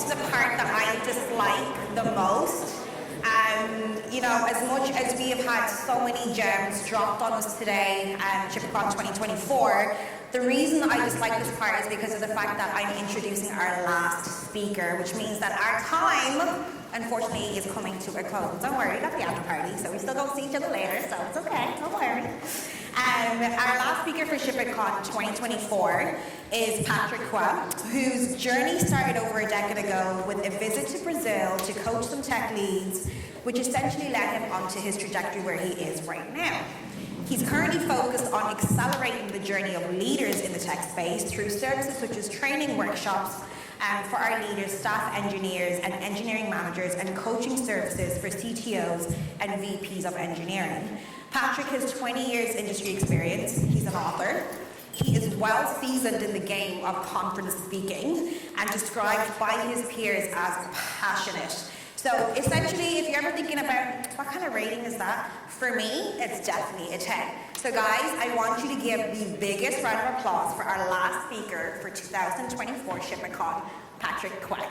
to the part that I dislike the most. As much as we have had so many gems dropped on us today at ShipperCon 2024, the reason I dislike this part is because of the fact that I'm introducing our last speaker, which means that our time, unfortunately, is coming to a close. Don't worry, we got the after party, so we still don't see each other later, so it's okay, don't worry. Our last speaker for ShipperCon 2024 is Patrick Kwa, whose journey started over a decade ago with a visit to Brazil to coach some tech leads, which essentially led him onto his trajectory where he is right now. He's currently focused on accelerating the journey of leaders in the tech space through services such as training workshops for our leaders, staff engineers, and engineering managers, and coaching services for CTOs and VPs of engineering. Patrick has 20 years industry experience. He's an author. He is well seasoned in the game of conference speaking and described by his peers as passionate. So essentially, if you're ever thinking about what kind of rating is that, for me, it's definitely a 10. So guys, I want you to give the biggest round of applause for our last speaker for 2024 ShipperCon, Patrick Kwa.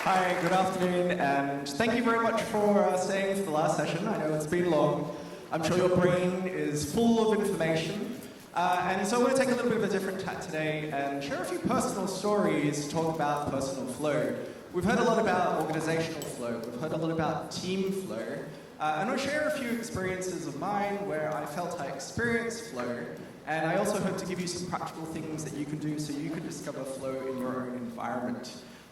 Hi, good afternoon, and thank you very much for staying for the last session. I know it's been long. I'm sure your brain is full of information. And so I want to take a little bit of a different tack today and share a few personal stories to talk about personal flow. We've heard a lot about organizational flow. We've heard a lot about team flow. And I'll share a few experiences of mine where I felt I experienced flow. And I also hope to give you some practical things that you can do so you can discover flow in your own environment.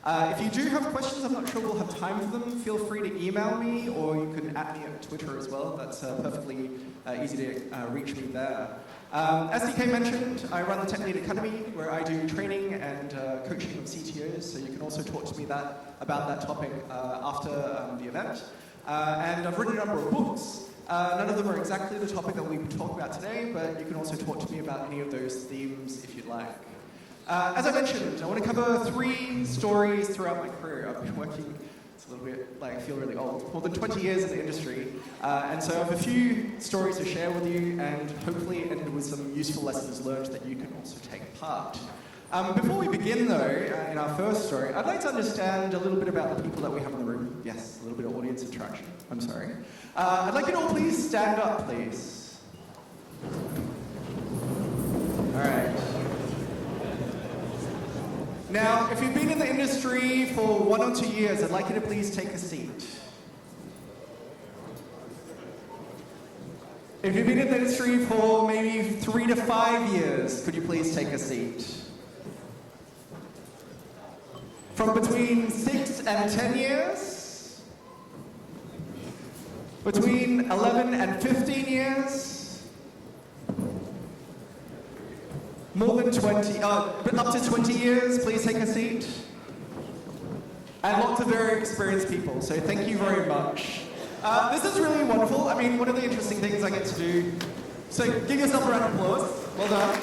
If you do have questions, I'm not sure we'll have time for them, feel free to email me, or you can @me at Twitter as well. That's perfectly easy to reach me there. As DK mentioned, I run the Tech Lead Academy, where I do training and coaching of CTOs, so you can also talk to me about that topic after the event. And I've written a number of books. None of them are exactly the topic that we talk about today, but you can also talk to me about any of those themes if you'd like. As I mentioned, I want to cover 3 stories throughout my career. I've been working, it's a little bit like I feel really old, more than 20 years in the industry. And so I have a few stories to share with you and hopefully end with some useful lessons learned that you can also take part. Before we begin though, in our first story, I'd like to understand a little bit about the people that we have in the room. Yes, a little bit of audience interaction. I'm sorry. I'd like you to all please stand up, please. All right. Now, if you've been in the industry for 1 or 2 years, I'd like you to please take a seat. If you've been in the industry for maybe 3 to 5 years, could you please take a seat? From between 6 and 10 years? Between 11 and 15 years? More than 20, up to 20 years, please take a seat. And lots of very experienced people, so thank you very much. This is really wonderful. I mean, one of the interesting things I get to do, so give yourself a round of applause. Well done.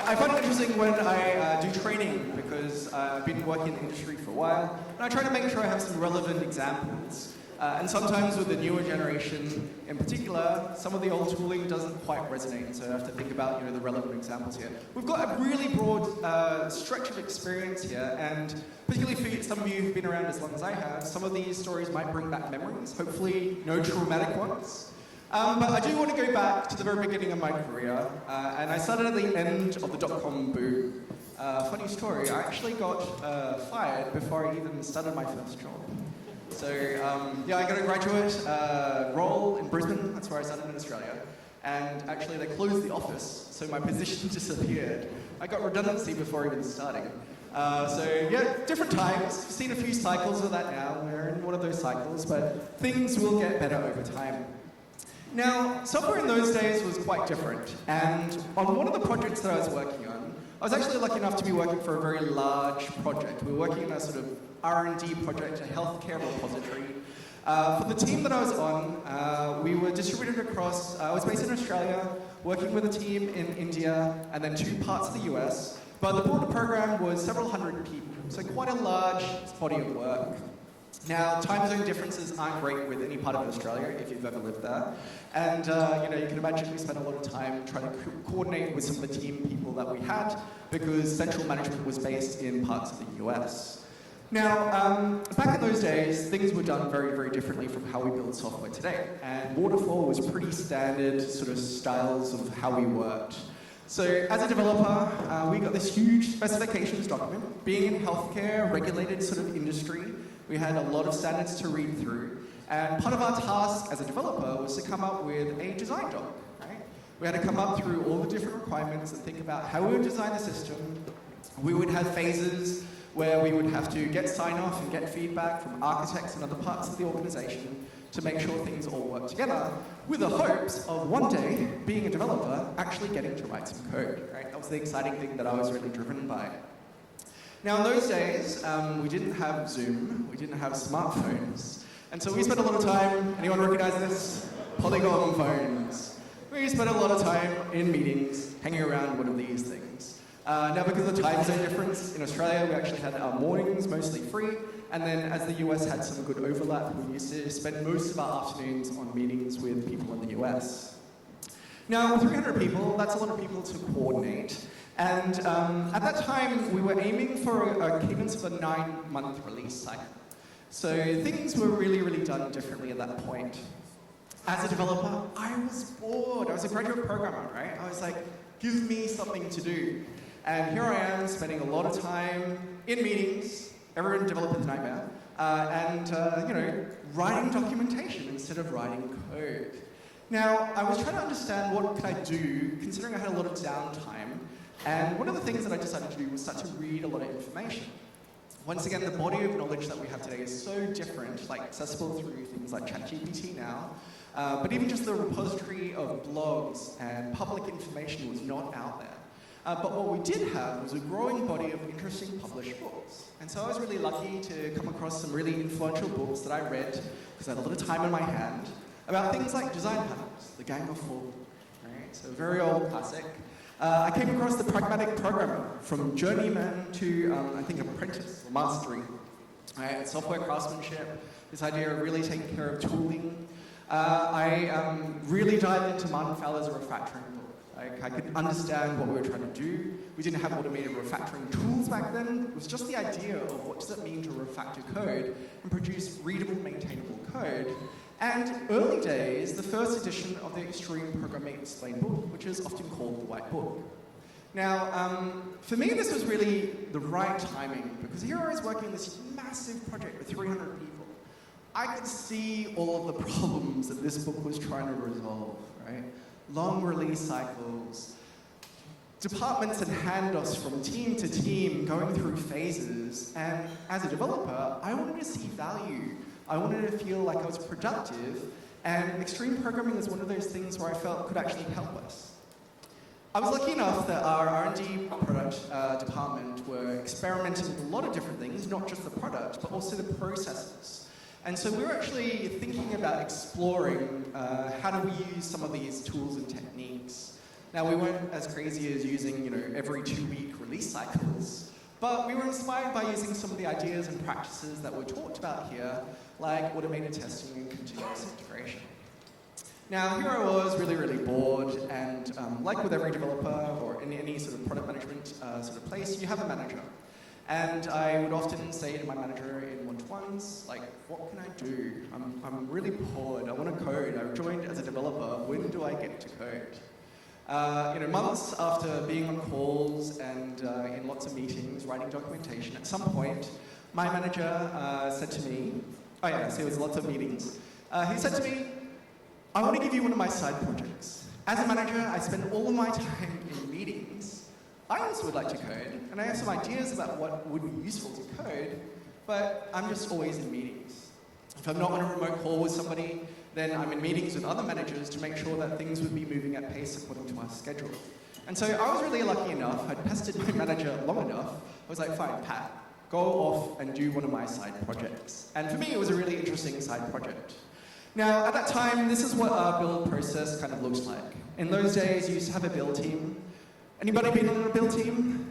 I find it interesting when I do training because I've been working in the industry for a while, and I try to make sure I have some relevant examples. And sometimes with the newer generation in particular, some of the old tooling doesn't quite resonate, so I have to think about the relevant examples here. We've got a really broad stretch of experience here, and particularly for some of you who've been around as long as I have, some of these stories might bring back memories, hopefully no traumatic ones. But I do want to go back to the very beginning of my career, and I started at the end of the dot-com boom. Funny story, I actually got fired before I even started my first job. So, I got a graduate role in Brisbane, that's where I started in Australia, and actually they closed the office, so my position disappeared. I got redundancy before even starting. Different times. I've seen a few cycles of that now. We're in one of those cycles, but things will get better over time. Now, software in those days was quite different, and on one of the projects that I was working on, I was actually lucky enough to be working for a very large project. We were working on a sort of R&D project, a healthcare repository. For the team that I was on, we were distributed across, I was based in Australia, working with a team in India, and then 2 parts of the US. But the broader program was several hundred people, so quite a large body of work. Now, time zone differences aren't great with any part of Australia, if you've ever lived there. And, you can imagine we spent a lot of time trying to coordinate with some of the team people that we had, because central management was based in parts of the US. Now, back in those days, things were done very, very differently from how we build software today. And waterfall was pretty standard sort of styles of how we worked. So as a developer, we got this huge specifications document. Being in healthcare, regulated sort of industry, we had a lot of standards to read through. And part of our task as a developer was to come up with a design doc, right? We had to come up through all the different requirements and think about how we would design the system. We would have phases where we would have to get sign-off and get feedback from architects and other parts of the organization to make sure things all work together, with the hopes of one day, being a developer, actually getting to write some code, right? That was the exciting thing that I was really driven by. Now, in those days, we didn't have Zoom, we didn't have smartphones, and so we spent a lot of time, anyone recognize this? Polygon phones. We spent a lot of time in meetings, hanging around one of these things. Now, because of the time zone difference, in Australia we actually had our mornings mostly free, and then as the US had some good overlap, we used to spend most of our afternoons on meetings with people in the US. Now, with 300 people, that's a lot of people to coordinate, and at that time we were aiming for a cadence of a 9-month release cycle. So things were really, really done differently at that point. As a developer, I was bored. I was a graduate programmer, right? I was like, give me something to do. And here I am spending a lot of time in meetings, everyone developer's nightmare, writing documentation instead of writing code. Now, I was trying to understand what could I do, considering I had a lot of downtime, and one of the things that I decided to do was start to read a lot of information. Once again, the body of knowledge that we have today is so different, like accessible through things like ChatGPT now, but even just the repository of blogs and public information was not out there. But what we did have was a growing body of interesting published books. And so I was really lucky to come across some really influential books that I read, because I had a lot of time in my hand, about things like design patterns, The Gang of Four, right? So a very old classic. I came across The Pragmatic Programmer, from journeyman to, I think, apprentice or mastery. Right? Software craftsmanship, this idea of really taking care of tooling. I really dived into Martin Fowler's refactoring book. I could understand what we were trying to do. We didn't have automated refactoring tools back then. It was just the idea of what does it mean to refactor code and produce readable, maintainable code. And early days, the first edition of the Extreme Programming Explained book, which is often called the White Book. Now, for me, this was really the right timing, because here I was working on this massive project with 300 people. I could see all of the problems that this book was trying to resolve, right? Long release cycles, departments and handoffs from team to team, going through phases, and as a developer, I wanted to see value. I wanted to feel like I was productive, and extreme programming is one of those things where I felt could actually help us. I was lucky enough that our R&D product department were experimenting with a lot of different things, not just the product, but also the processes. And so we were actually thinking about exploring how do we use some of these tools and techniques. Now, we weren't as crazy as using, every 2-week release cycles, but we were inspired by using some of the ideas and practices that were talked about here, like automated testing and continuous integration. Now, here I was really, really bored, and like with every developer or in any sort of product management sort of place, you have a manager. And I would often say to my manager in one-to-ones, like, what can I do? I'm really bored, I want to code, I've joined as a developer, when do I get to code? Months after being on calls and in lots of meetings, writing documentation, at some point, my manager said to me, so there was lots of meetings, he said to me, I want to give you one of my side projects. As a manager, I spend all of my time in meetings. I also would like to code, and I have some ideas about what would be useful to code, but I'm just always in meetings. If I'm not on a remote call with somebody, then I'm in meetings with other managers to make sure that things would be moving at pace according to our schedule. And so I was really lucky enough, I'd pestered my manager long enough, I was like, fine, Pat, go off and do one of my side projects. And for me, it was a really interesting side project. Now, at that time, this is what our build process kind of looks like. In those days, you used to have a build team. Anybody been on a build team?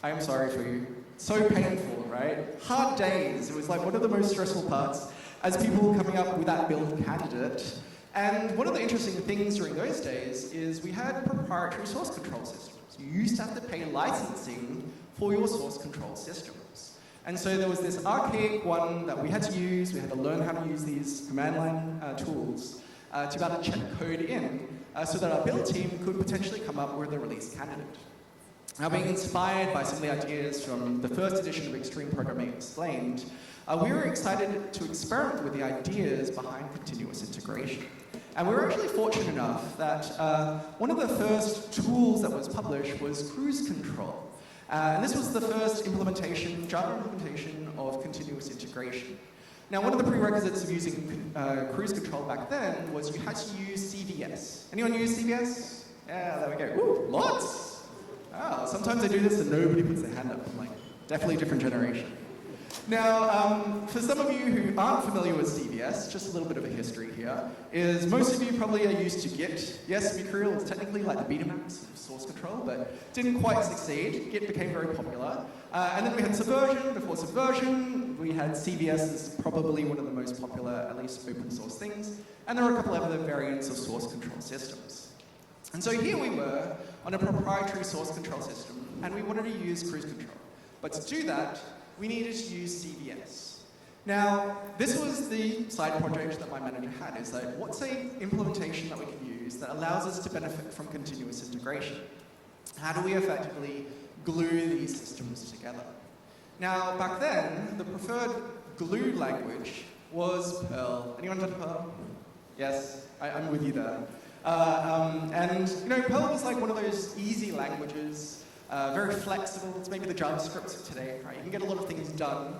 I am sorry for you. So painful, right? Hard days. It was like one of the most stressful parts as people were coming up with that build candidate. And one of the interesting things during those days is we had proprietary source control systems. You used to have to pay licensing for your source control systems. And so there was this archaic one that we had to use. We had to learn how to use these command line tools to be able to check code in so that our build team could potentially come up with a release candidate. Now, being inspired by some of the ideas from the first edition of Extreme Programming Explained, we were excited to experiment with the ideas behind continuous integration. And we were actually fortunate enough that one of the first tools that was published was Cruise Control. And this was the first implementation, Java implementation of continuous integration. Now, one of the prerequisites of using Cruise Control back then was you had to use CVS. Anyone use CVS? Yeah, there we go. Ooh, lots! Oh, sometimes I do this and nobody puts their hand up. I'm like, definitely a different generation. Now, for some of you who aren't familiar with CVS, just a little bit of a history here, is most of you probably are used to Git. Yes, Mercurial is technically like the Betamax of source control, but didn't quite succeed. Git became very popular. And then we had Subversion. Before Subversion, we had CVS as probably one of the most popular, at least open source things. And there were a couple of other variants of source control systems. And so here we were on a proprietary source control system, and we wanted to use Cruise Control. But to do that, we needed to use CVS. Now, this was the side project that my manager had, is like, what's an implementation that we can use that allows us to benefit from continuous integration? How do we effectively glue these systems together? Now, back then, the preferred glue language was Perl. Anyone done Perl? Yes, I'm with you there. And you know, Perl was like one of those easy languages, very flexible. It's maybe the JavaScript of today, right? You can get a lot of things done.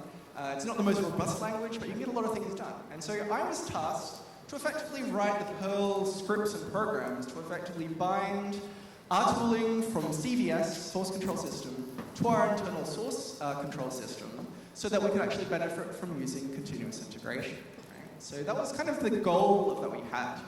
It's not the most robust language, but you can get a lot of things done. And so I was tasked to effectively write the Perl scripts and programs to effectively bind our tooling from CVS, source control system, to our internal source control system, so that we could actually benefit from using continuous integration. Right? So that was kind of the goal that we had.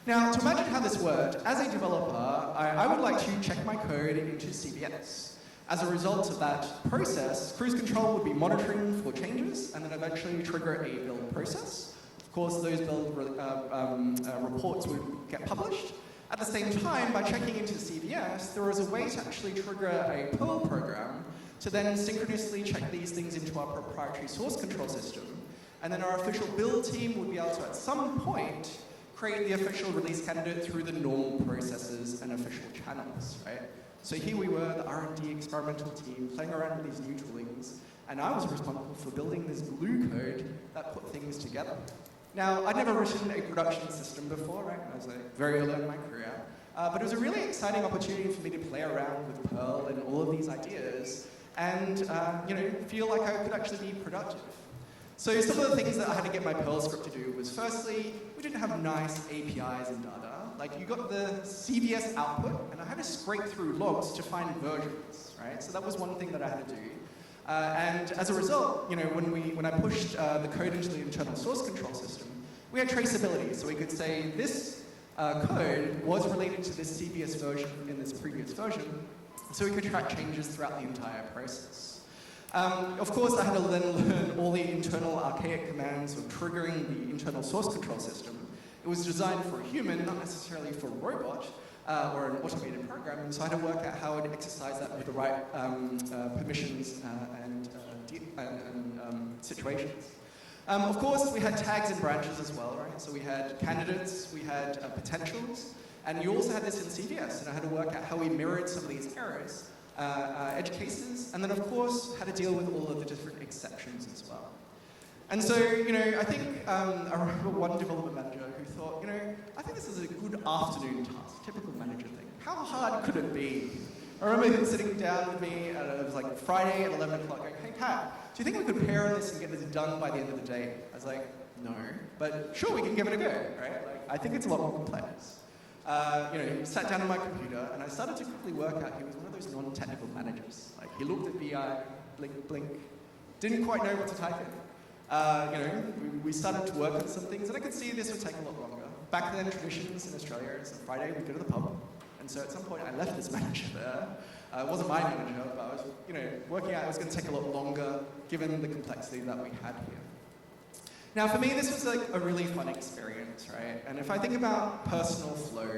Now, to imagine how this worked, as a developer, I would like to check my code into CVS. As a result of that process, Cruise Control would be monitoring for changes and then eventually trigger a build process. Of course, those build reports would get published. At the same time, by checking into CVS, there was a way to actually trigger a Perl program to then synchronously check these things into our proprietary source control system. And then our official build team would be able to, at some point, create the official release candidate through the normal processes and official channels, right? So here we were, the R&D experimental team, playing around with these new toolings, and I was responsible for building this glue code that put things together. Now, I'd never written a production system before, right? I was like very early in my career. But it was a really exciting opportunity for me to play around with Perl and all of these ideas, and you know, feel like I could actually be productive. So some of the things that I had to get my Perl script to do was, firstly, we didn't have nice APIs in Dada. Like, you got the CVS output, and I had to scrape through logs to find versions, right? So that was one thing that I had to do. And as a result, you know, when I pushed the code into the internal source control system, we had traceability. So we could say this code was related to this CVS version in this previous version, so we could track changes throughout the entire process. Of course, I had to then learn all the internal archaic commands of triggering the internal source control system. It was designed for a human, not necessarily for a robot or an automated program, and so I had to work out how I'd exercise that with the right permissions and situations. Of course, we had tags and branches as well, right? So we had candidates, we had potentials, and you also had this in CVS, and I had to work out how we mirrored some of these errors. Edge cases, and then of course how to deal with all of the different exceptions as well. And so, you know, I think I remember one development manager who thought, you know, I think this is a good afternoon task, typical manager thing. How hard could it be? I remember him sitting down with me, it was like Friday at 11 o'clock, going, hey Pat, do you think we could pair on this and get this done by the end of the day? I was like, no, but sure, we can give it a go, right? Like, I think it's a lot more complex. You know, he sat down on my computer, and I started to quickly work out he was one of those non-technical managers. Like, he looked at VI, blink, blink, didn't quite know what to type in. You know, we started to work on some things, and I could see this would take a lot longer. Back then, traditions in Australia is on Friday, we go to the pub, And so at some point I left this manager there. It wasn't my manager, but I was, working out it was going to take a lot longer given the complexity that we had here. Now for me, this was like a really fun experience, right? And if I think about personal flow,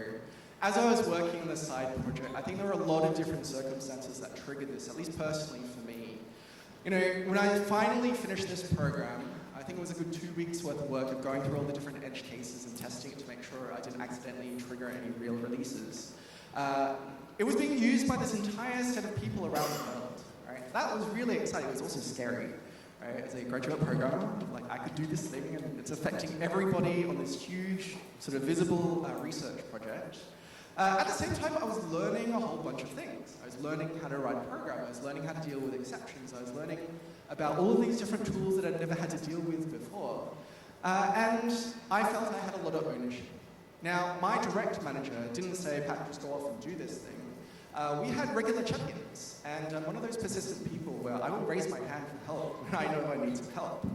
as I was working on this side project, I think there were a lot of different circumstances that triggered this, at least personally for me. When I finally finished this program, I think it was a good 2 weeks worth of work of going through all the different edge cases and testing it to make sure I didn't accidentally trigger any real releases. It was being used by this entire set of people around the world, right? That was really exciting. It was also scary, right? As a graduate programmer, like I could do this thing and it's affecting everybody on this huge sort of visible research project. At the same time, I was learning a whole bunch of things. I was learning how to write a program. I was learning how to deal with exceptions. I was learning about all of these different tools that I'd never had to deal with before. And I felt I had a lot of ownership. Now, my direct manager didn't say, Pat, just go off and do this thing. We had regular check-ins, and I'm one of those persistent people where I will raise my hand for help when I know I need some help.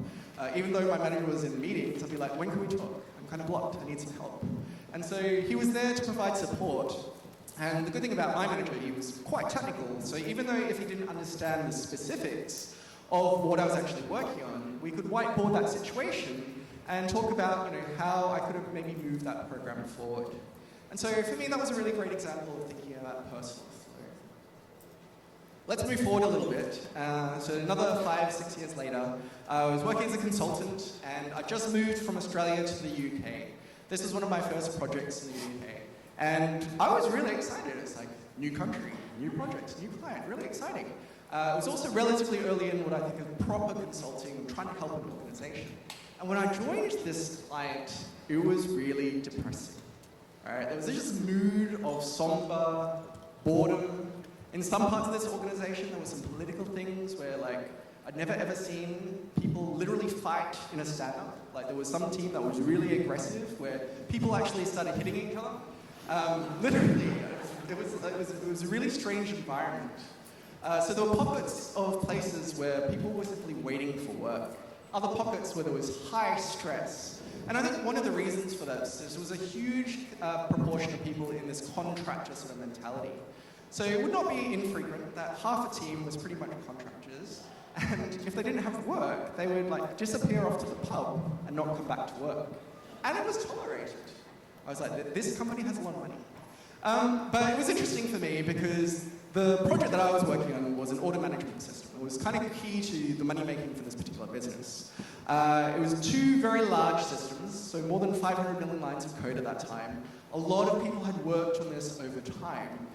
Even though my manager was in meetings, I'd be like, when can we talk? I'm kind of blocked, I need some help. And so he was there to provide support. And the good thing about my manager, he was quite technical, so even though if he didn't understand the specifics of what I was actually working on, we could whiteboard that situation and talk about how I could have maybe moved that program forward. And so for me, that was a really great example of thinking about personal flow. Let's move forward a little bit. So another 5-6 years later, I was working as a consultant, and I just moved from Australia to the UK. This was one of my first projects in the UK. And I was really excited. It's like, new country, new project, new client, really exciting. It was also relatively early in what I think of proper consulting, trying to help an organization. And when I joined this client, it was really depressing. All right? There was this mood of somber boredom. In some parts of this organization, there were some political things where, I'd never ever seen people literally fight in a stand-up. There was some team that was really aggressive, where people actually started hitting each other. Literally, it was a really strange environment. So there were pockets of places where people were simply waiting for work. Other pockets where there was high stress. And I think one of the reasons for this is there was a huge proportion of people in this contractor sort of mentality. So it would not be infrequent that half a team was pretty much contractors, and if they didn't have work, they would disappear off to the pub and not come back to work. And it was tolerated. I was like, this company has a lot of money. But it was interesting for me because the project that I was working on was an order management system. It was kind of key to the money making for this particular business. It was 2 very large systems, so more than 500 million lines of code at that time. A lot of people had worked on this over time.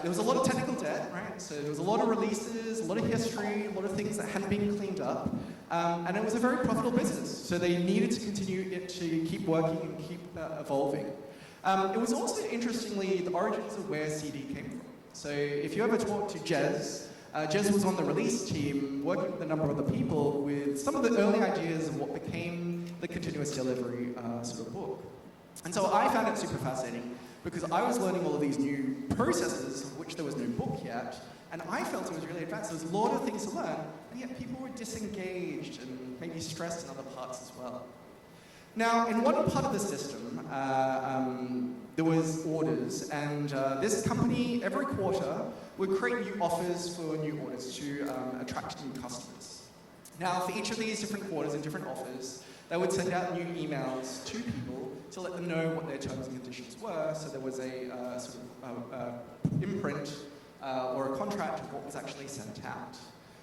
There was a lot of technical debt, right? So there was a lot of releases, a lot of history, a lot of things that hadn't been cleaned up. And it was a very profitable business. So they needed to continue it to keep working and keep evolving. It was also, interestingly, the origins of where CD came from. So if you ever talk to Jez, Jez was on the release team, working with a number of other people with some of the early ideas of what became the continuous delivery sort of book. And so I found it super fascinating because I was learning all of these new processes, of which there was no book yet, and I felt it was really advanced. There was a lot of things to learn, and yet people were disengaged and maybe stressed in other parts as well. Now, in one part of the system, there was orders, and this company, every quarter, would create new offers for new orders to attract new customers. Now, for each of these different quarters and different offers, they would send out new emails to people to let them know what their terms and conditions were, so there was a sort of imprint or a contract of what was actually sent out.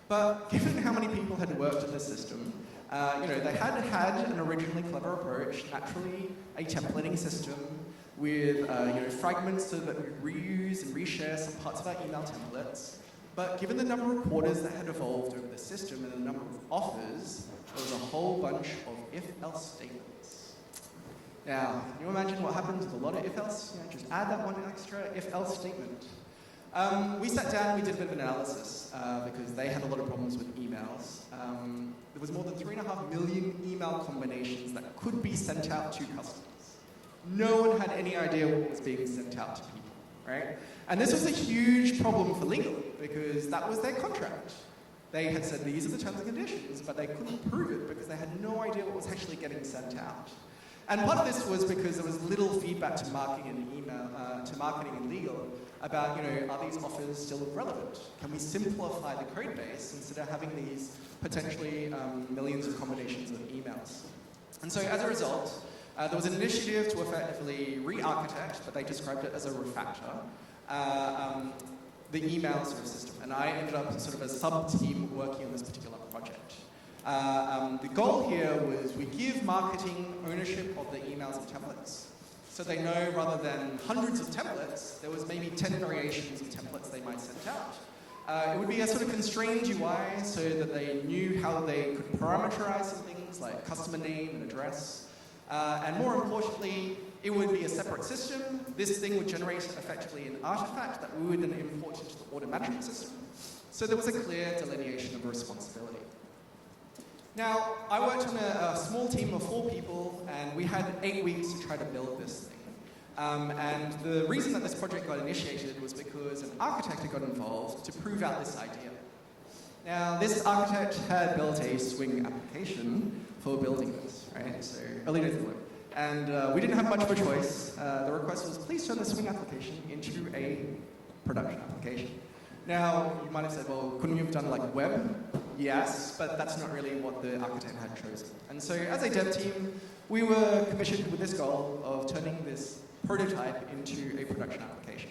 But given how many people had worked in the system, they had had an originally clever approach, naturally a templating system with fragments so that we reuse and reshare some parts of our email templates. But given the number of quarters that had evolved over the system and the number of offers, there was a whole bunch of if-else statements. Now, can you imagine what happens with a lot of if-else? Just add that one extra if-else statement. We sat down and we did a bit of analysis because they had a lot of problems with emails. There was more than 3.5 million email combinations that could be sent out to customers. No one had any idea what was being sent out to people, right? And this was a huge problem for legal because that was their contract. They had said these are the terms and conditions, but they couldn't prove it because they had no idea what was actually getting sent out. And part of this was because there was little feedback to marketing and email, to marketing and legal about, are these offers still relevant? Can we simplify the code base instead of having these potentially millions of combinations of emails? And so as a result, there was an initiative to effectively re-architect, but they described it as a refactor, the email sort of system. And I ended up sort of a sub-team working on this particular project. The goal here was we give marketing ownership of the emails and templates. So they know rather than hundreds of templates, there was maybe 10 variations of templates they might send out. It would be a sort of constrained UI so that they knew how they could parameterize some things like customer name and address. And more importantly, it would be a separate system. This thing would generate effectively an artifact that we would then import into the order management system. So there was a clear delineation of responsibility. Now, I worked on a small team of 4 people, and we had 8 weeks to try to build this thing. And the reason that this project got initiated was because an architect had got involved to prove out this idea. Now, this architect had built a Swing application for building this, right? So, early days of the web. And we didn't have much of a choice. The request was, please turn the Swing application into a production application. Now, you might have said, well, couldn't you have done like web? Yes, but that's not really what the architect had chosen. And so as a dev team, we were commissioned with this goal of turning this prototype into a production application.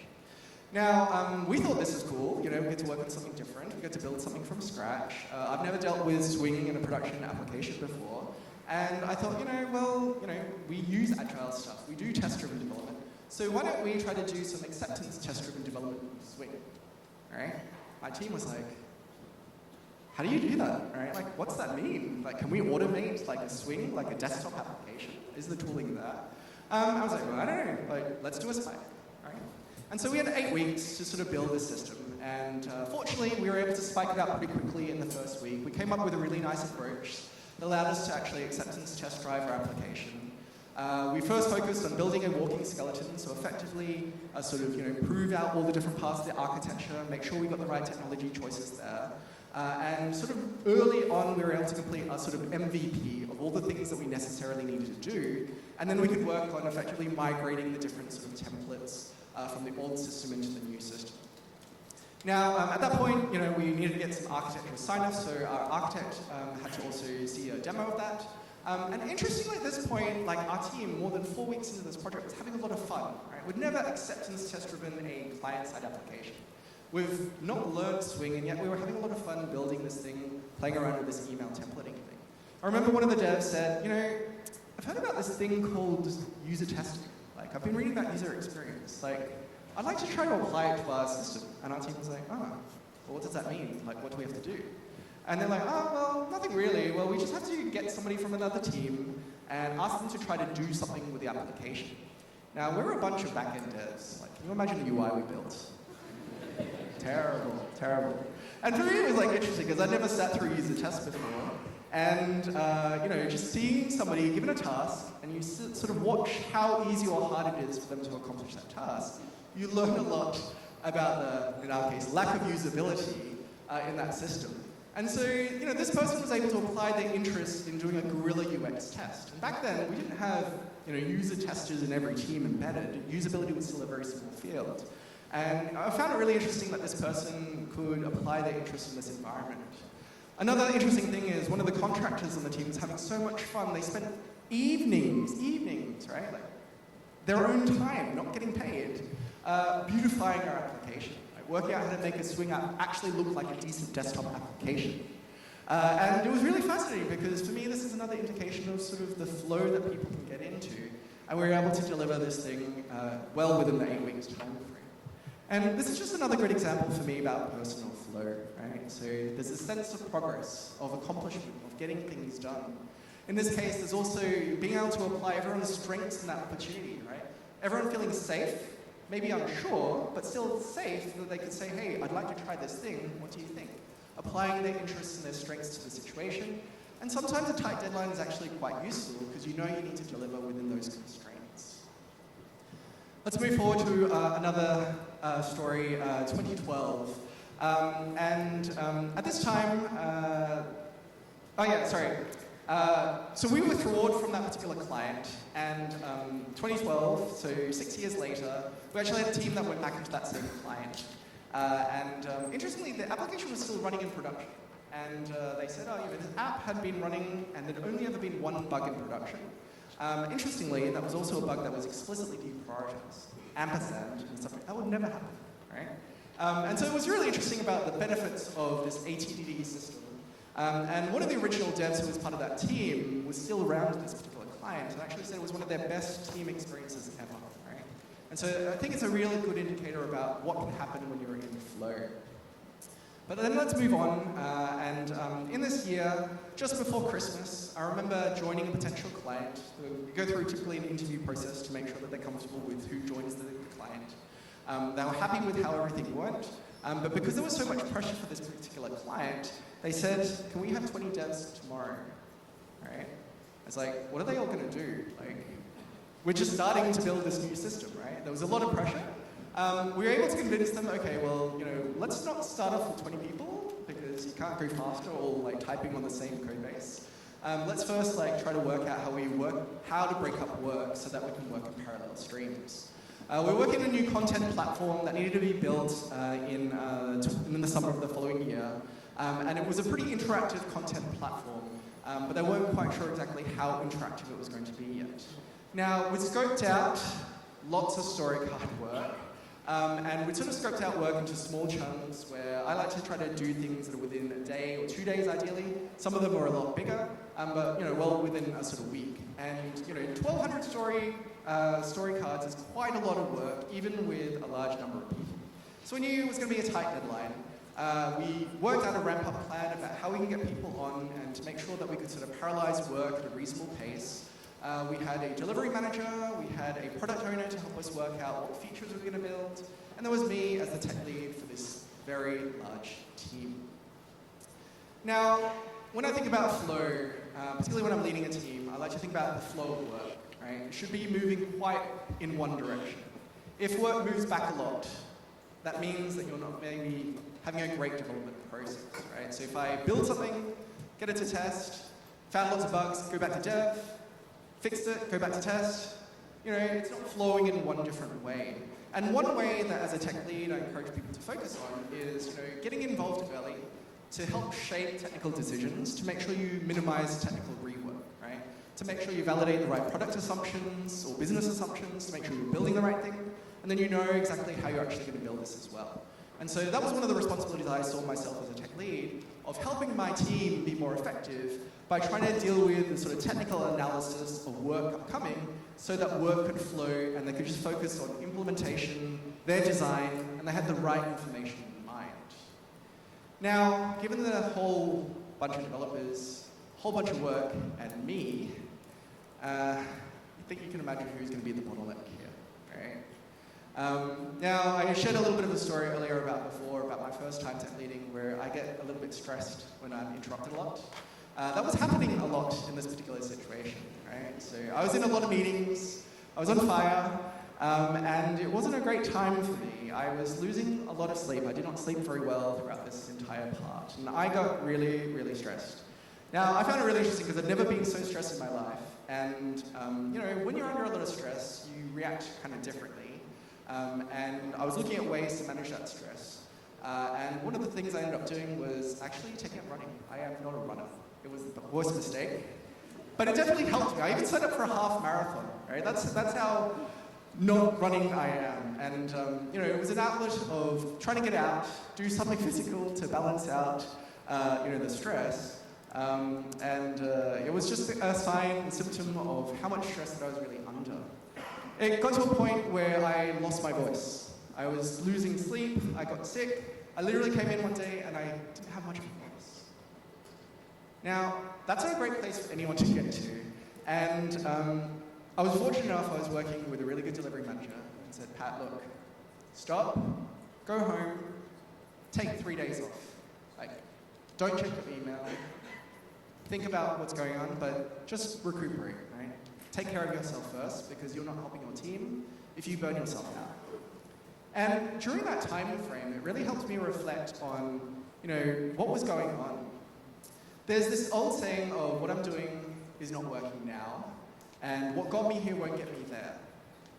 Now, we thought this was cool. We get to work on something different. We get to build something from scratch. I've never dealt with Swing in a production application before. And I thought, we use agile stuff. We do test-driven development. So why don't we try to do some acceptance test-driven development with Swing? All right? My team was like, how do you do that? Right? Like, what's that mean? Like, can we automate like a Swing, like a desktop application? Is the tooling there? I was like, well, I don't know. Like, let's do a spike. Right? And so we had 8 weeks to sort of build this system. And fortunately, we were able to spike it out pretty quickly in the first week. We came up with a really nice approach that allowed us to actually acceptance test drive our application. We first focused on building a walking skeleton, so effectively prove out all the different parts of the architecture, make sure we got the right technology choices there. And sort of early on, we were able to complete a sort of MVP of all the things that we necessarily needed to do, and then we could work on effectively migrating the different sort of templates from the old system into the new system. Now, at that point, we needed to get some architectural sign-off, so our architect had to also see a demo of that. And interestingly, at this point, like our team, more than 4 weeks into this project, was having a lot of fun. Right? We'd never acceptance test-driven a client-side application. We've not learned Swing, and yet we were having a lot of fun building this thing, playing around with this email templating thing. I remember one of the devs said, I've heard about this thing called user testing. Like, I've been reading about user experience. Like, I'd like to try to apply it to our system. And our team was like, well, what does that mean? Like, what do we have to do? And they're like, well, nothing really. Well, we just have to get somebody from another team and ask them to try to do something with the application. Now, we're a bunch of back-end devs. Like, can you imagine the UI we built? Terrible, terrible. And for me, it was like interesting because I'd never sat through user tests before. And, just seeing somebody given a task and you sort of watch how easy or hard it is for them to accomplish that task, you learn a lot about the, in our case, lack of usability in that system. And so, this person was able to apply their interest in doing a guerrilla UX test. And back then, we didn't have, user testers in every team embedded. Usability was still a very small field. And I found it really interesting that this person could apply their interest in this environment. Another interesting thing is one of the contractors on the team was having so much fun. They spent evenings, right? Like their own time, not getting paid, beautifying our application. Working out how to make a Swing app actually look like a decent desktop application. And it was really fascinating because for me this is another indication of sort of the flow that people can get into. And we were able to deliver this thing well within the 8 weeks time frame. And this is just another great example for me about personal flow, right? So there's a sense of progress, of accomplishment, of getting things done. In this case, there's also being able to apply everyone's strengths in that opportunity, right? Everyone feeling safe, maybe unsure, but still safe, so that they could say, hey, I'd like to try this thing, what do you think? Applying their interests and their strengths to the situation. And sometimes a tight deadline is actually quite useful, because you know you need to deliver within those constraints. Let's move forward to another story, 2012. At this time, So we withdrawed from that particular client, and 2012, so 6 years later, we actually had a team that went back into that same client. Interestingly, the application was still running in production. And they said, oh, this app had been running and there'd only ever been one bug in production. Interestingly, that was also a bug that was explicitly deprioritized. Ampersand and stuff like that would never happen, right? And so it was really interesting about the benefits of this ATDD system. And one of the original devs who was part of that team was still around this particular client and actually said it was one of their best team experiences ever, right? And so I think it's a really good indicator about what can happen when you're in flow. But then let's move on, in this year, just before Christmas, I remember joining a potential client. We go through typically an interview process to make sure that they're comfortable with who joins the client. They were happy with how everything went, but because there was so much pressure for this particular client, they said, can we have 20 devs tomorrow? Right? It's like, what are they all going to do? Like, we're just starting to build this new system, right? There was a lot of pressure. We were able to convince them, okay, well, let's not start off with 20 people because you can't go faster all like typing on the same code base. Let's first try to work out how to break up work so that we can work in parallel streams. We're working on a new content platform that needed to be built in the summer of the following year, and it was a pretty interactive content platform, but they weren't quite sure exactly how interactive it was going to be yet. Now, we scoped out lots of story card work. And we sort of scoped out work into small chunks where I like to try to do things that are within a day or 2 days ideally. Some of them are a lot bigger, but well within a sort of week. And 1,200 story cards is quite a lot of work, even with a large number of people. So we knew it was going to be a tight deadline. We worked out a ramp-up plan about how we can get people on and to make sure that we could sort of parallelize work at a reasonable pace. We had a delivery manager, we had a product owner to help us work out what features we were going to build, and there was me as the tech lead for this very large team. Now, when I think about flow, particularly when I'm leading a team, I like to think about the flow of work, right? It should be moving quite in one direction. If work moves back a lot, that means that you're not maybe having a great development process, right? So if I build something, get it to test, found lots of bugs, go back to dev, fixed it, go back to test. It's not flowing in one different way. And one way that as a tech lead I encourage people to focus on is getting involved early to help shape technical decisions, to make sure you minimize technical rework, right? To make sure you validate the right product assumptions or business assumptions, to make sure you're building the right thing, and then you know exactly how you're actually going to build this as well. And so that was one of the responsibilities I saw myself as a tech lead, of helping my team be more effective by trying to deal with the sort of technical analysis of work upcoming so that work could flow and they could just focus on implementation, their design, and they had the right information in mind. Now, given the whole bunch of developers, whole bunch of work, and me, I think you can imagine who's going to be the bottleneck here, right? Now, I shared a little bit of the story earlier about my first time tech leading, where I get a little bit stressed when I'm interrupted a lot. That was happening a lot in this particular situation, right? So I was in a lot of meetings, I was on fire, and it wasn't a great time for me. I was losing a lot of sleep. I did not sleep very well throughout this entire part, and I got really, really stressed. Now, I found it really interesting because I'd never been so stressed in my life, and when you're under a lot of stress, you react kind of differently. And I was looking at ways to manage that stress. And one of the things I ended up doing was actually taking up running. I am not a runner. It was the worst mistake. But it definitely helped me. I even signed up for a half marathon, right? That's how not running I am. And it was an outlet of trying to get out, do something physical to balance out the stress. It was just a sign, a symptom of how much stress that I was really under. It got to a point where I lost my voice. I was losing sleep, I got sick. I literally came in one day and I didn't have much of a voice. Now, that's not a great place for anyone to get to. And I was fortunate enough, I was working with a really good delivery manager and said, Pat, look, stop, go home, take 3 days off. Don't check your email, think about what's going on, but just recuperate, right? Take care of yourself first, because you're not helping your team if you burn yourself out. And during that time frame, it really helped me reflect on, what was going on. There's this old saying of what I'm doing is not working now, and what got me here won't get me there.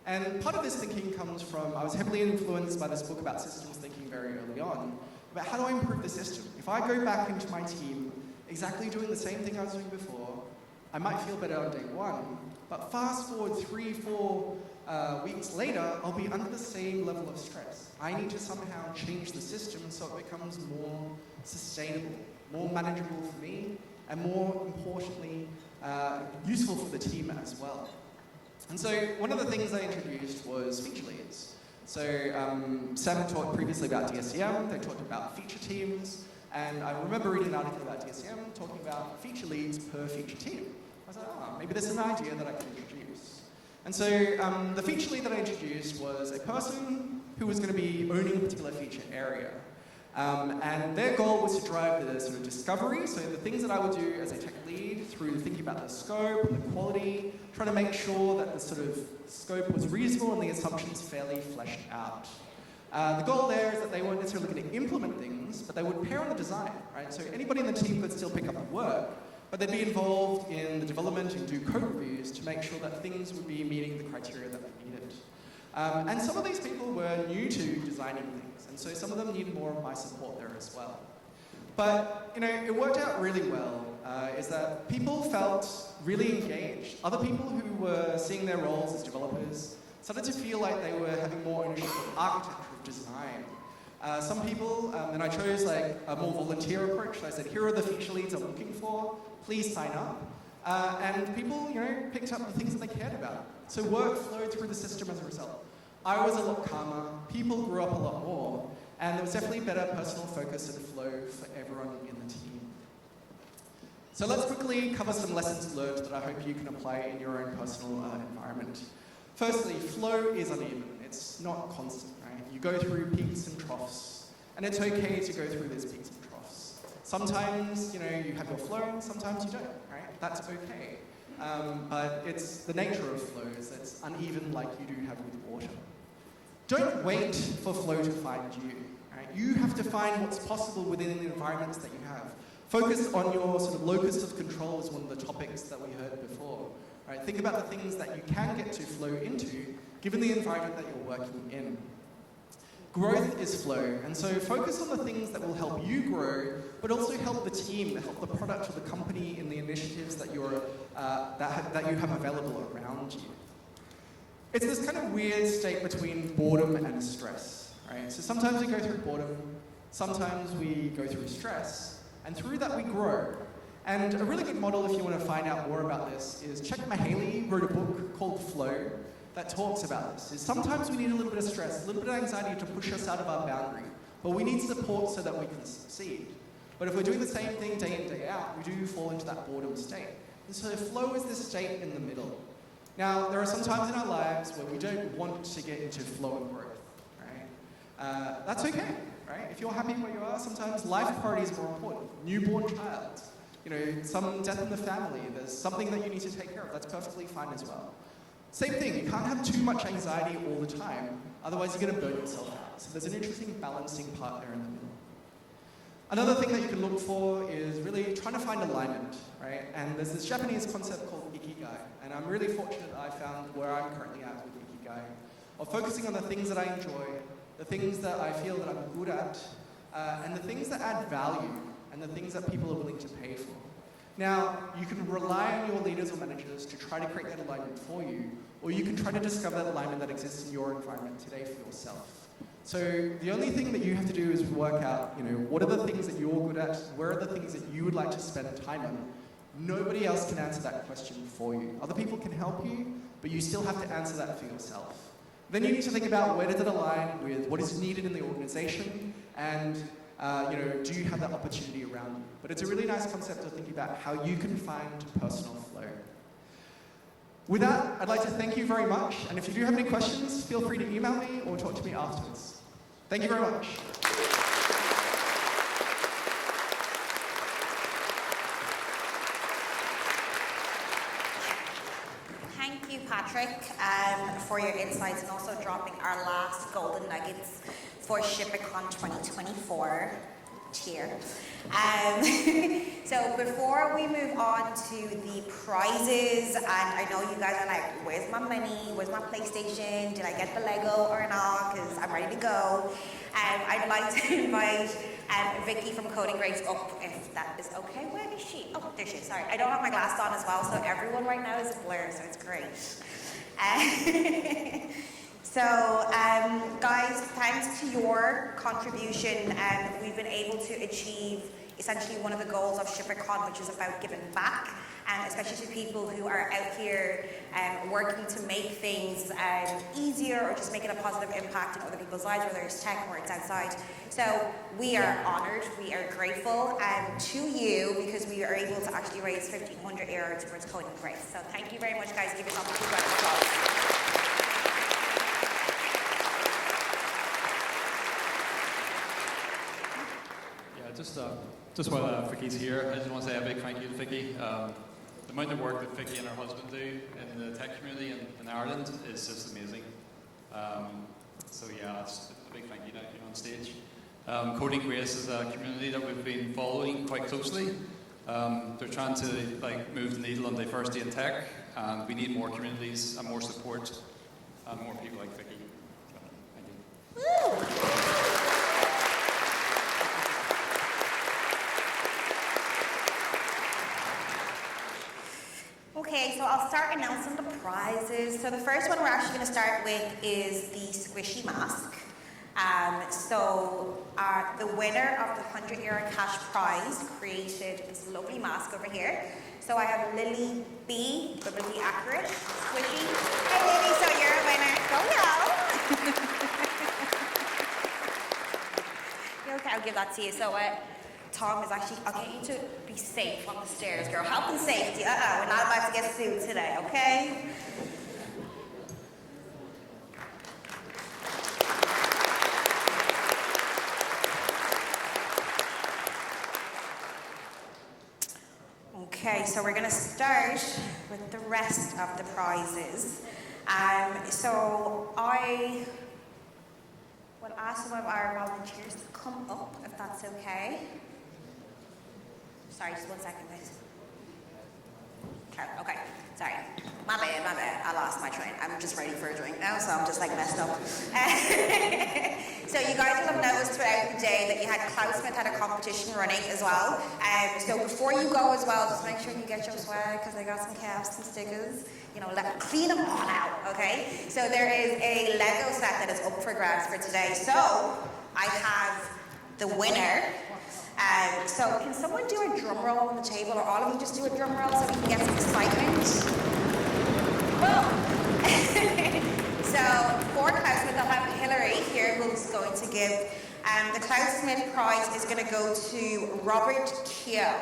And part of this thinking comes from, I was heavily influenced by this book about systems thinking very early on, about how do I improve the system? If I go back into my team exactly doing the same thing I was doing before, I might feel better on day one, but fast forward 3-4 weeks later, I'll be under the same level of stress. I need to somehow change the system so it becomes more sustainable, more manageable for me, and more importantly, useful for the team as well. And so one of the things I introduced was feature leads. So Sam talked previously about DSCM, they talked about feature teams, and I remember reading an article about DSCM talking about feature leads per feature team. I was like, oh, maybe there's an idea that I can introduce. And so the feature lead that I introduced was a person who was going to be owning a particular feature area. And their goal was to drive the sort of discovery, so the things that I would do as a tech lead through thinking about the scope, the quality, trying to make sure that the sort of scope was reasonable and the assumptions fairly fleshed out. The goal there is that they weren't necessarily going to implement things, but they would pair on the design, right? So anybody in the team could still pick up the work, but they'd be involved in the development and do code reviews to make sure that things would be meeting the criteria that we needed. And some of these people were new to designing things, and so some of them needed more of my support there as well. But, you know, it worked out really well, is that people felt really engaged. Other people who were seeing their roles as developers started to feel like they were having more ownership of architecture, of design. Some people, and I chose like a more volunteer approach. So I said, here are the feature leads I'm looking for, please sign up. And people, you know, picked up the things that they cared about. So work flowed through the system as a result. I was a lot calmer, people grew up a lot more, and there was definitely better personal focus and flow for everyone in the team. So let's quickly cover some lessons learned that I hope you can apply in your own personal environment. Firstly, flow is uneven. It's not constant, right? You go through peaks and troughs, and it's okay to go through these peaks and troughs. Sometimes, you know, you have your flow, and sometimes you don't, right? That's okay. But it's the nature of flows that's uneven like you do have with water. Don't wait for flow to find you, right? You have to find what's possible within the environments that you have. Focus on your sort of locus of control is one of the topics that we heard before. Right? Think about the things that you can get to flow into, given the environment that you're working in. Growth is flow, and so focus on the things that will help you grow, but also help the team, help the product or the company in the initiatives that you're that you have available around you. It's this kind of weird state between boredom and stress, right? So sometimes we go through boredom, sometimes we go through stress, and through that we grow. And a really good model, if you want to find out more about this, is Chet Mahaley wrote a book called Flow that talks about this. Is sometimes we need a little bit of stress, a little bit of anxiety to push us out of our boundary, but we need support so that we can succeed. But if we're doing the same thing day in, day out, we do fall into that boredom state. And so flow is this state in the middle. Now, there are some times in our lives where we don't want to get into flow and growth, right? That's okay, right? If you're happy where you are, sometimes life priorities are more important. Newborn child, you know, some death in the family, there's something that you need to take care of. That's perfectly fine as well. Same thing, you can't have too much anxiety all the time, otherwise you're going to burn yourself out. So there's an interesting balancing part there in the middle. Another thing that you can look for is really trying to find alignment, right? And there's this Japanese concept called Ikigai, and I'm really fortunate that I found where I'm currently at with Ikigai, of focusing on the things that I enjoy, the things that I feel that I'm good at, and the things that add value, and the things that people are willing to pay for. Now, you can rely on your leaders or managers to try to create that alignment for you, or you can try to discover that alignment that exists in your environment today for yourself. So the only thing that you have to do is work out, you know, what are the things that you're good at, where are the things that you would like to spend time on. Nobody else can answer that question for you. Other people can help you, but you still have to answer that for yourself. Then you need to think about where does it align with what is needed in the organization, and you know, do you have that opportunity around you? But it's a really nice concept of thinking about how you can find personal flow. With that, I'd like to thank you very much, and if you do have any questions, feel free to email me or talk to me afterwards. Thank you very much. Thank you, Patrick, for your insights and also dropping our last golden nuggets for ShipperCon 2024. cheer. So before we move on to the prizes, and I know you guys are like, where's my money? Where's my PlayStation? Did I get the Lego or not? Because I'm ready to go. I'd like to invite Vicky from Coding Grace up, if that is okay. Where is she? Oh, there she is. Sorry. I don't have my glasses on as well, so everyone right now is a blur, so it's great. So, guys, thanks to your contribution, we've been able to achieve essentially one of the goals of ShipperCon, which is about giving back, and especially to people who are out here working to make things easier or just making a positive impact in other people's lives, whether it's tech or it's outside. So we are honoured, we are grateful to you because we are able to actually raise €1,500 towards Coding Grace. So thank you very much, guys. Give yourself a big round of applause. Just while Vicky's here, I just want to say a big thank you to Vicky. The amount of work that Vicky and her husband do in the tech community in Ireland is just amazing. So yeah, it's a big thank you down here on stage. Coding Grace is a community that we've been following quite closely. They're trying to move the needle on diversity in tech, and we need more communities and more support and more people like Vicky. So, thank you. Woo! Okay, so I'll start announcing the prizes. So the first one we're actually going to start with is the squishy mask. The winner of the €100 cash prize created this lovely mask over here. So I have Lily B, biblically accurate, squishy. Hey Lily, so you're a winner. Go now. Okay, I'll give that to you. So Tom is actually, I'll get you to be safe on the stairs, girl. Health and safety. We're not about to get sued today, okay? Okay, so we're going to start with the rest of the prizes. So I will ask some of our volunteers to come up, if that's okay. Sorry, just 1 second, guys. Okay, sorry. My bad. I lost my train. I'm just ready for a drink now, so I'm just messed up. So you guys will have noticed throughout the day that you had Klaus Smith had a competition running as well. So before you go as well, just make sure you get your swag because they got some caps and stickers. Clean them all out, okay? So there is a Lego set that is up for grabs for today. So I have the winner. So can someone do a drum roll on the table, or all of you just do a drum roll so we can get some excitement? Well, so for Klaus Smith, I'll have Hillary here who's going to give. The Klaus Smith prize is going to go to Robert Keogh.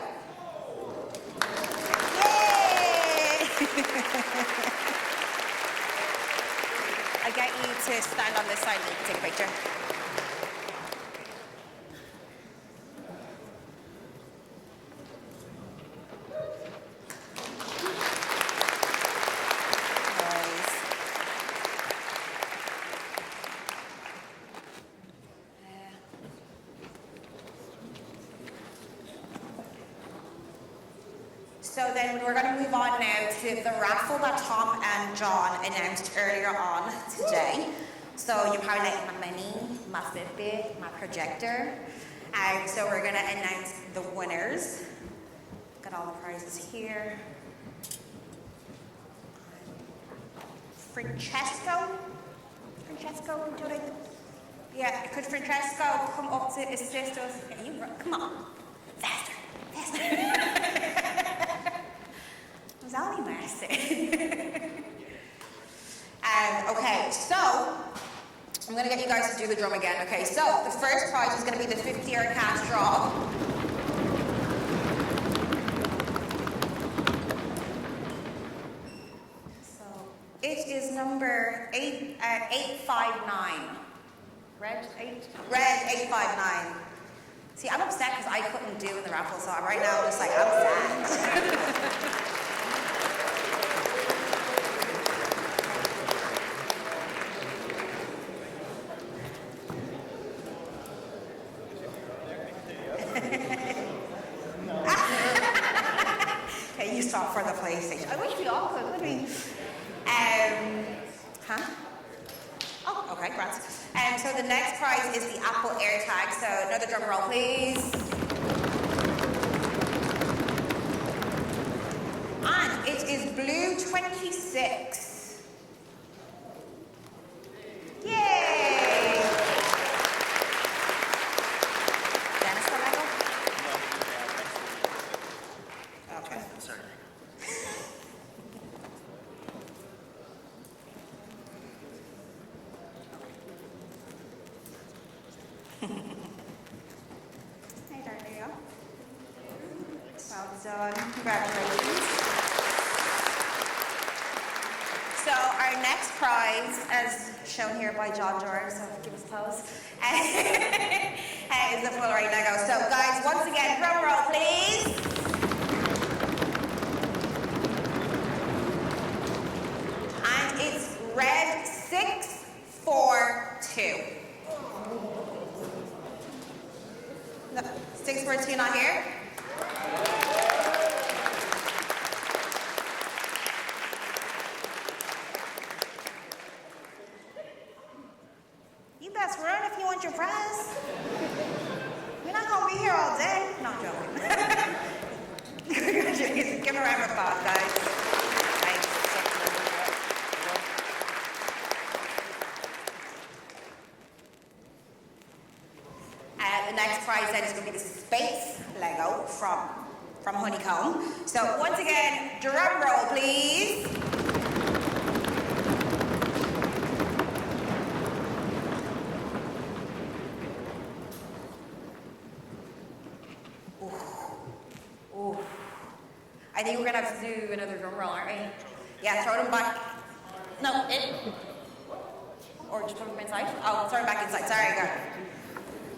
Yay! I'll get you to stand on this side and take a picture. So then we're going to move on now to the raffle that Tom and John announced earlier on today. So you probably like my money, my Fitbit, my projector. And so we're going to announce the winners. Got all the prizes here. Francesco, do it. Yeah, could Francesco come up to assist us? Yeah, come on, faster. Was that only mercy? Okay, so I'm going to get you guys to do the drum again. Okay, so the first prize is going to be the €50 cash draw. So it is number 859. Red 859. See, I'm upset because I couldn't do in the raffle, so right now I'm just I'm sad. Okay, you stop for the PlayStation. I wish we all could, wouldn't we? Huh? Oh, okay, great. So the next prize is the Apple AirTag. So another drum roll, please. And it is blue 26. Yay! Dennis, for Lego? Okay. Sorry. Hey, there you go. Well done. Congratulations. So our next prize, as shown here by John George, so give us a pose, is the full right Lego. So guys, once again, drum roll, please. And it's red 642. No, 642 not here? You best run if you want your prize. We're not gonna be here all day. No, I'm joking. Give a round of applause, guys. The next prize then is going to be the space Lego from Honeycomb. So once again, drum roll, please. Ooh. Ooh. I think we're going to have to do another drum roll, aren't we? Yeah, throw them back. No, or just put them inside. Oh, throw them back inside. Sorry, go.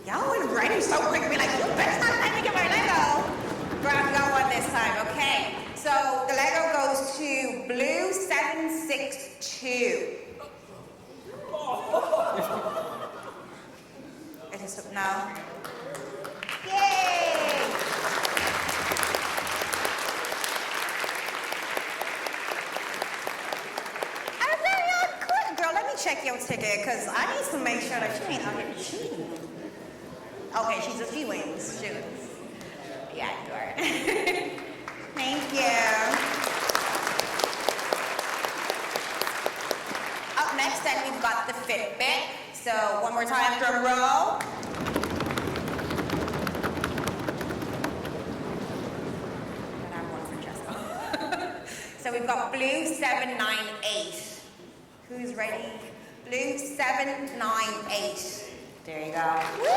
Y'all went ready so quick to be like, you better not let me get my Lego. Grab got one this time, okay. So the Lego goes to blue 762. It is now. Yay! Girl, let me check your ticket, because I need to make sure that you ain't out here cheating. Okay, she wins. She wins. Yeah, you are. Thank you. Up next, then we've got the Fitbit. So one more time, drum roll. And I have one for Jessica. So we've got blue 798. Who's ready? Blue 798. There you go. Woo!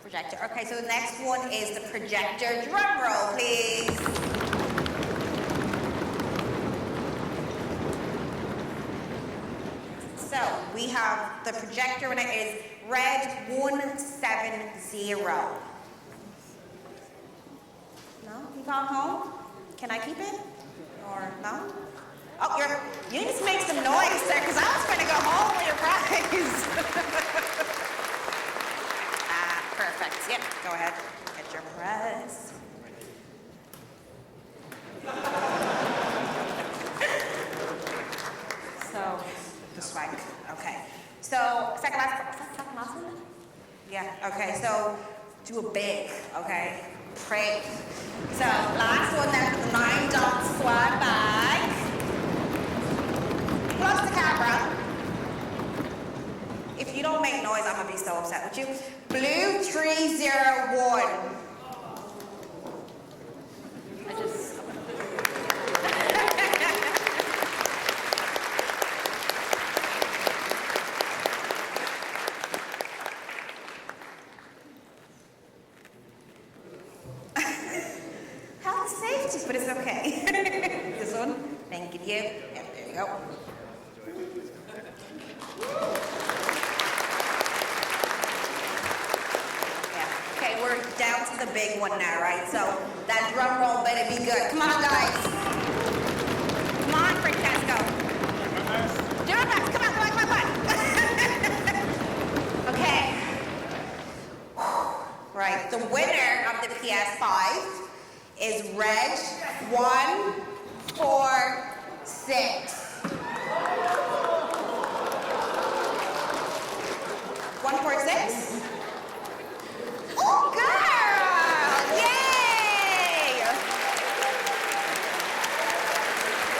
Projector. Okay, so the next one is the projector. Drum roll, please. So we have the projector and it is red 170. No? You gone home? Can I keep it? Or no? Oh, you need to make some noise there, because I was going to go home with your prize. Perfect. Yep, go ahead. Get your prize. So, the swag. Okay. So, second last one? Yeah, okay. So, do a big, okay? Pray. So, last one, then the 9-dot swag bag. Plus the camera. If you don't make noise, I'm going to be so upset with you. Blue 301. Health safety, but it's okay. This one. Thank you. Yep, there you go. on to the big one now, right? So that drum roll better be good. Come on, guys. Come on, Francesco. Do it best. Come on, come on, come on, come on. Okay. Right, the winner of the PS5 is Reg 146. 146? Oh, girl! Yay!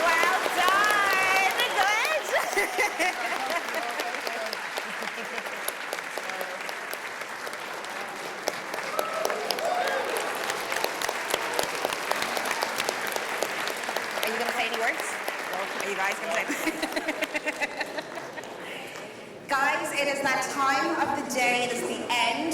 Well done! Good! Are you going to say any words? Are you guys going to say Guys, it is that time of the day. It is the end.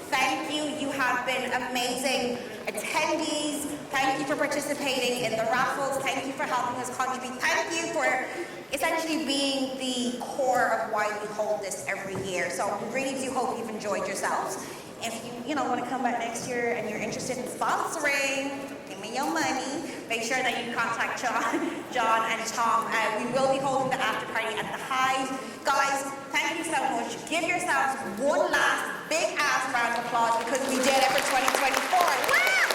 Thank you. You have been amazing attendees. Thank you for participating in the raffles. Thank you for helping us contribute. Thank you for essentially being the core of why we hold this every year. So we really do hope you've enjoyed yourselves. If you want to come back next year and you're interested in sponsoring, give me your money. Make sure that you contact John and Tom. We will be holding the after party at the Hive. Guys, thank you so much. Give yourselves one last big ass round of applause because we did it for 2024. Wow!